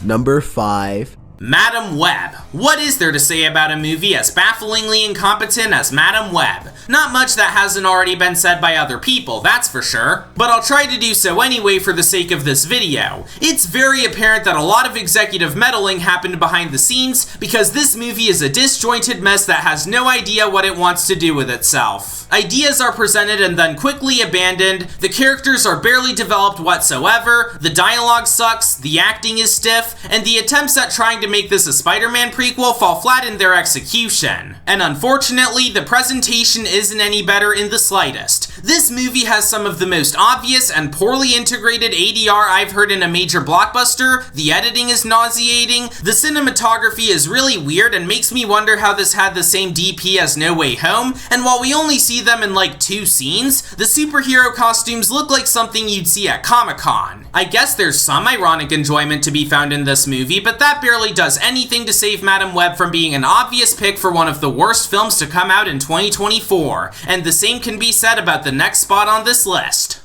Number 5. Madam Web. What is there to say about a movie as bafflingly incompetent as Madam Web? Not much that hasn't already been said by other people, that's for sure. But I'll try to do so anyway for the sake of this video. It's very apparent that a lot of executive meddling happened behind the scenes because this movie is a disjointed mess that has no idea what it wants to do with itself. Ideas are presented and then quickly abandoned, the characters are barely developed whatsoever, the dialogue sucks, the acting is stiff, and the attempts at trying to make this a Spider-Man prequel fall flat in their execution. And unfortunately, the presentation isn't any better in the slightest. This movie has some of the most obvious and poorly integrated ADR I've heard in a major blockbuster, the editing is nauseating, the cinematography is really weird and makes me wonder how this had the same DP as No Way Home, and while we only see them in like 2 scenes, the superhero costumes look like something you'd see at Comic-Con. I guess there's some ironic enjoyment to be found in this movie, but that barely does anything to save Madam Web from being an obvious pick for one of the worst films to come out in 2024, and the same can be said about the next spot on this list.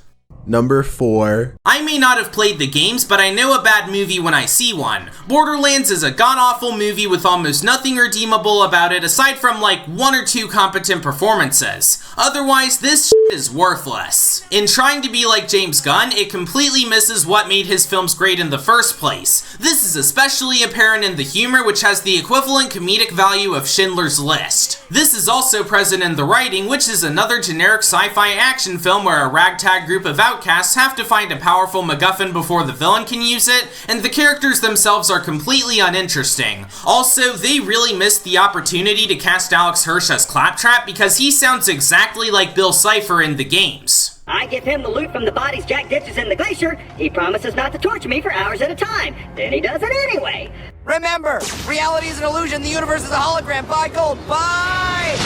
Number 4. I may not have played the games, but I know a bad movie when I see one. Borderlands is a god-awful movie with almost nothing redeemable about it aside from like 1 or 2 competent performances. Otherwise, this shit is worthless. In trying to be like James Gunn, it completely misses what made his films great in the first place. This is especially apparent in the humor, which has the equivalent comedic value of Schindler's List. This is also present in the writing, which is another generic sci-fi action film where a ragtag group of outcasts have to find a powerful MacGuffin before the villain can use it, and the characters themselves are completely uninteresting. Also, they really missed the opportunity to cast Alex Hirsch as Claptrap because he sounds exactly like Bill Cipher in the games. I give him the loot from the bodies Jack ditches in the glacier. He promises not to torture me for hours at a time. Then he does it anyway. Remember, reality is an illusion, the universe is a hologram. Buy gold, buy!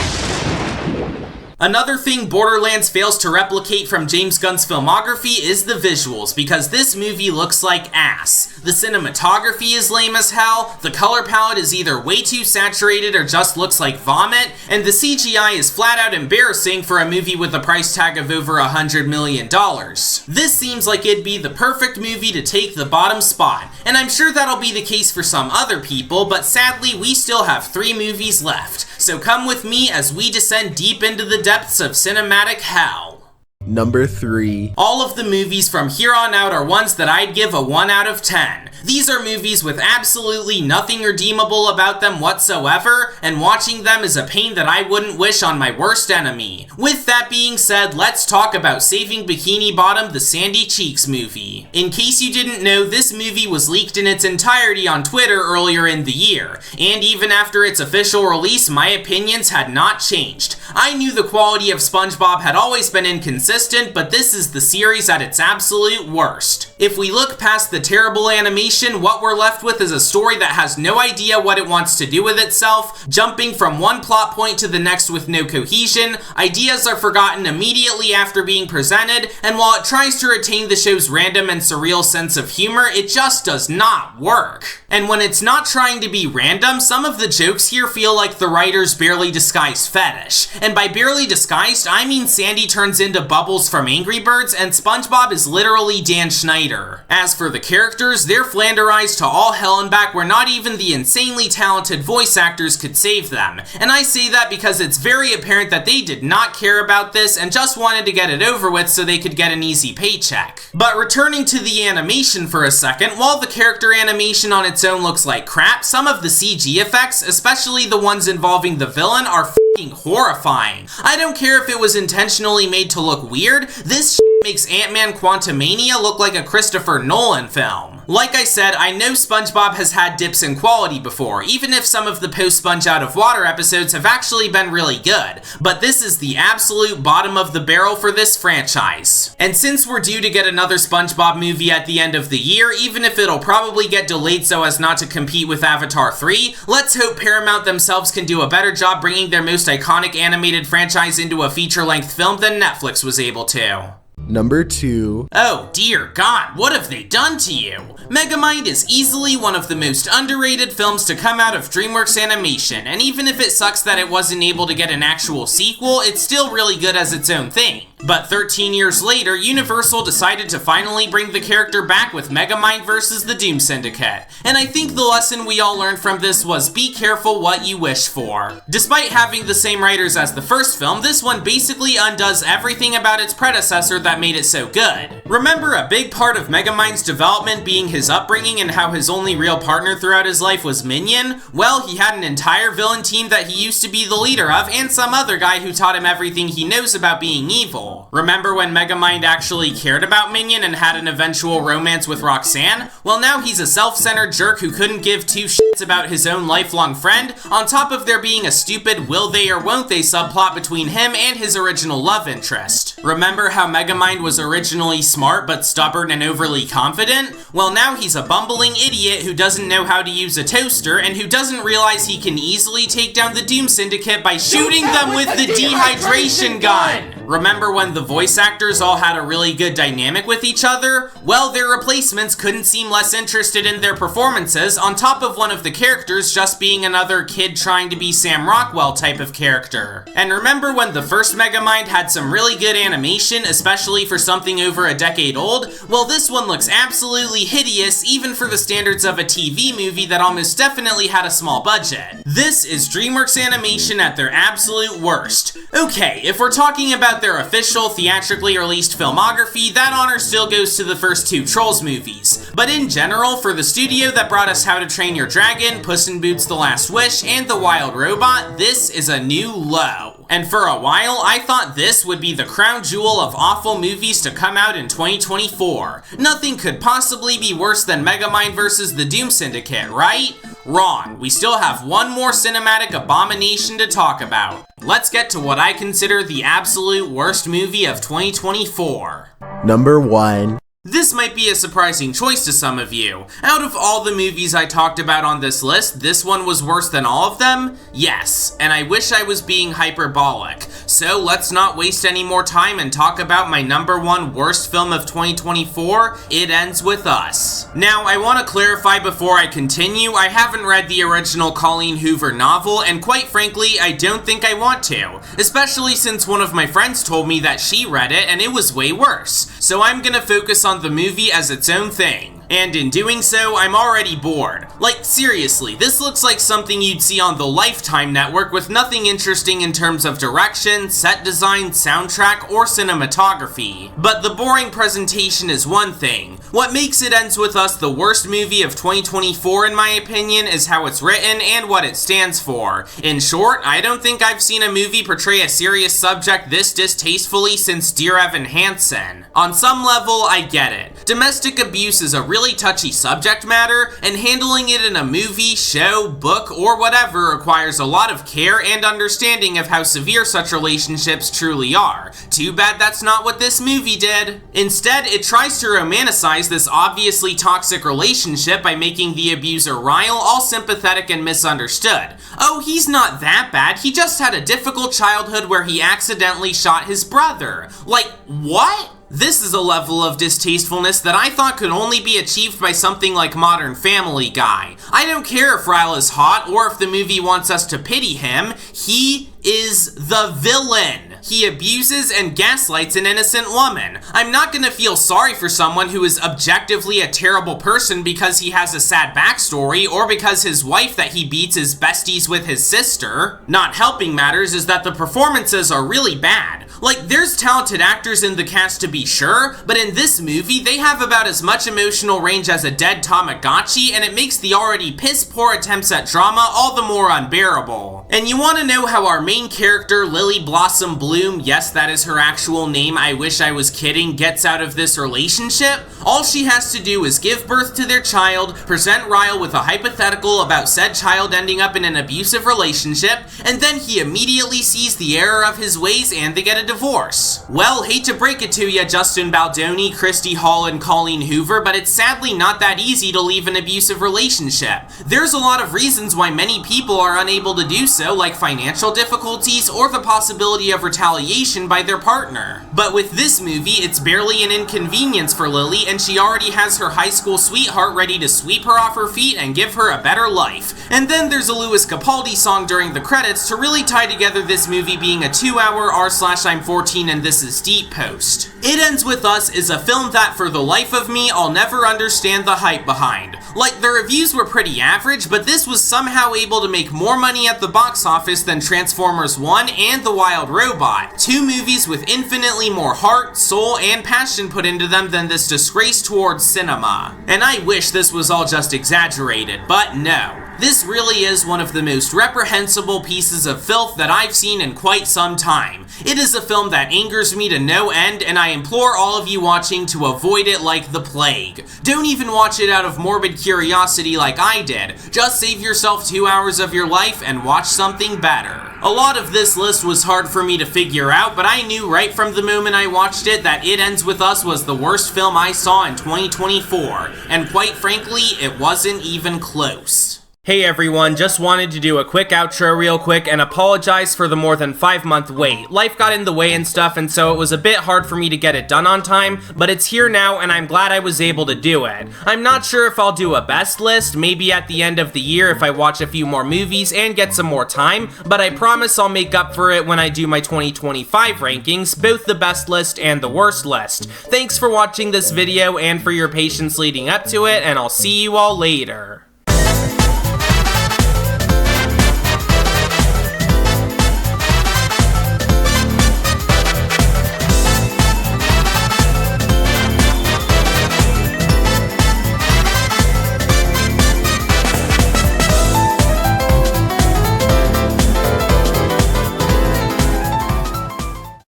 Another thing Borderlands fails to replicate from James Gunn's filmography is the visuals, because this movie looks like ass. The cinematography is lame as hell, the color palette is either way too saturated or just looks like vomit, and the CGI is flat out embarrassing for a movie with a price tag of over $100 million. This seems like it'd be the perfect movie to take the bottom spot, and I'm sure that'll be the case for some other people, but sadly we still have 3 movies left. So come with me as we descend deep into the depths of cinematic hell. Number 3. All of the movies from here on out are ones that I'd give a 1 out of 10. These are movies with absolutely nothing redeemable about them whatsoever, and watching them is a pain that I wouldn't wish on my worst enemy. With that being said, let's talk about Saving Bikini Bottom, the Sandy Cheeks movie. In case you didn't know, this movie was leaked in its entirety on Twitter earlier in the year, and even after its official release, my opinions had not changed. I knew the quality of SpongeBob had always been inconsistent, but this is the series at its absolute worst. If we look past the terrible animation, what we're left with is a story that has no idea what it wants to do with itself, jumping from one plot point to the next with no cohesion, ideas are forgotten immediately after being presented, and while it tries to retain the show's random and surreal sense of humor, it just does not work. And when it's not trying to be random, some of the jokes here feel like the writer's barely disguised fetish. And by barely disguised, I mean Sandy turns into Bubbles from Angry Birds, and SpongeBob is literally Dan Schneider. As for the characters, they're flanderized to all hell and back where not even the insanely talented voice actors could save them. And I say that because it's very apparent that they did not care about this and just wanted to get it over with so they could get an easy paycheck. But returning to the animation for a second, while the character animation on its own looks like crap, some of the CG effects, especially the ones involving the villain, are f***ing horrifying. I don't care if it was intentionally made to look weird, this shit makes Ant-Man Quantumania look like a Christopher Nolan film. Like I said, I know SpongeBob has had dips in quality before, even if some of the post-Sponge Out of Water episodes have actually been really good, but this is the absolute bottom of the barrel for this franchise. And since we're due to get another SpongeBob movie at the end of the year, even if it'll probably get delayed so as not to compete with Avatar 3, let's hope Paramount themselves can do a better job bringing their most iconic animated franchise into a feature-length film than Netflix was able to. Number 2. Oh dear God, what have they done to you? Megamind is easily one of the most underrated films to come out of DreamWorks Animation, and even if it sucks that it wasn't able to get an actual sequel, it's still really good as its own thing. But 13 years later, Universal decided to finally bring the character back with Megamind vs. the Doom Syndicate. And I think the lesson we all learned from this was be careful what you wish for. Despite having the same writers as the first film, this one basically undoes everything about its predecessor that made it so good. Remember a big part of Megamind's development being his upbringing and how his only real partner throughout his life was Minion? Well, he had an entire villain team that he used to be the leader of, and some other guy who taught him everything he knows about being evil. Remember when Megamind actually cared about Minion and had an eventual romance with Roxanne? Well, now he's a self-centered jerk who couldn't give two shits about his own lifelong friend, on top of there being a stupid will they or won't they subplot between him and his original love interest. Remember how Megamind was originally smart but stubborn and overly confident? Well, now he's a bumbling idiot who doesn't know how to use a toaster and who doesn't realize he can easily take down the Doom Syndicate by shooting them with the dehydration gun! Remember when the voice actors all had a really good dynamic with each other? Well, their replacements couldn't seem less interested in their performances, on top of one of the characters just being another kid trying to be Sam Rockwell type of character. And remember when the first Megamind had some really good animation, especially for something over a decade old? Well, this one looks absolutely hideous, even for the standards of a TV movie that almost definitely had a small budget. This is DreamWorks Animation at their absolute worst. Okay, if we're talking about their official, theatrically released filmography, that honor still goes to the first two Trolls movies. But in general, for the studio that brought us How to Train Your Dragon, Puss in Boots: The Last Wish, and The Wild Robot, this is a new low. And for a while, I thought this would be the crown jewel of awful movies to come out in 2024. Nothing could possibly be worse than Megamind vs. the Doom Syndicate, right? Wrong. We still have one more cinematic abomination to talk about. Let's get to what I consider the absolute worst movie of 2024. Number 1. This might be a surprising choice to some of you. Out of all the movies I talked about on this list, this one was worse than all of them? Yes, and I wish I was being hyperbolic. So let's not waste any more time and talk about my number 1 worst film of 2024, It Ends With Us. Now, I want to clarify before I continue, I haven't read the original Colleen Hoover novel, and quite frankly, I don't think I want to. Especially since one of my friends told me that she read it and it was way worse. So I'm gonna focus on the movie as its own thing. And in doing so, I'm already bored. Like, seriously, this looks like something you'd see on the Lifetime network with nothing interesting in terms of direction, set design, soundtrack, or cinematography. But the boring presentation is one thing. What makes It Ends With Us the worst movie of 2024 in my opinion is how it's written and what it stands for. In short, I don't think I've seen a movie portray a serious subject this distastefully since Dear Evan Hansen. On some level, I get it. Domestic abuse is a really touchy subject matter, and handling it in a movie, show, book, or whatever requires a lot of care and understanding of how severe such relationships truly are. Too bad that's not what this movie did. Instead, it tries to romanticize this obviously toxic relationship by making the abuser Ryle all sympathetic and misunderstood. Oh, he's not that bad, he just had a difficult childhood where he accidentally shot his brother. Like, what? This is a level of distastefulness that I thought could only be achieved by something like Modern Family Guy. I don't care if Ryle is hot or if the movie wants us to pity him, he is the villain. He abuses and gaslights an innocent woman. I'm not gonna feel sorry for someone who is objectively a terrible person because he has a sad backstory or because his wife that he beats is besties with his sister. Not helping matters is that the performances are really bad. Like, there's talented actors in the cast to be sure, but in this movie, they have about as much emotional range as a dead Tamagotchi, and it makes the already piss-poor attempts at drama all the more unbearable. And you want to know how our main character, Lily Blossom Bloom, yes, that is her actual name, I wish I was kidding, gets out of this relationship? All she has to do is give birth to their child, present Ryle with a hypothetical about said child ending up in an abusive relationship, and then he immediately sees the error of his ways and they get a divorce. Well, hate to break it to ya, Justin Baldoni, Christy Hall, and Colleen Hoover, but it's sadly not that easy to leave an abusive relationship. There's a lot of reasons why many people are unable to do so, like financial difficulties or the possibility of retaliation by their partner. But with this movie, it's barely an inconvenience for Lily, and she already has her high school sweetheart ready to sweep her off her feet and give her a better life. And then there's a Louis Capaldi song during the credits to really tie together this movie being a 2-hour r/I I'm 14 and this is Deep Post. It Ends With Us is a film that for the life of me, I'll never understand the hype behind. Like, the reviews were pretty average, but this was somehow able to make more money at the box office than Transformers 1 and The Wild Robot, two movies with infinitely more heart, soul, and passion put into them than this disgrace towards cinema. And I wish this was all just exaggerated, but no. This really is one of the most reprehensible pieces of filth that I've seen in quite some time. It is a film that angers me to no end, and I implore all of you watching to avoid it like the plague. Don't even watch it out of morbid curiosity like I did. Just save yourself 2 hours of your life and watch something better. A lot of this list was hard for me to figure out, but I knew right from the moment I watched it that It Ends With Us was the worst film I saw in 2024, and quite frankly, it wasn't even close. Hey everyone, just wanted to do a quick outro real quick and apologize for the more than 5-month wait. Life got in the way and stuff, and so it was a bit hard for me to get it done on time, but it's here now and I'm glad I was able to do it. I'm not sure if I'll do a best list, maybe at the end of the year if I watch a few more movies and get some more time, but I promise I'll make up for it when I do my 2025 rankings, both the best list and the worst list. Thanks for watching this video and for your patience leading up to it, and I'll see you all later.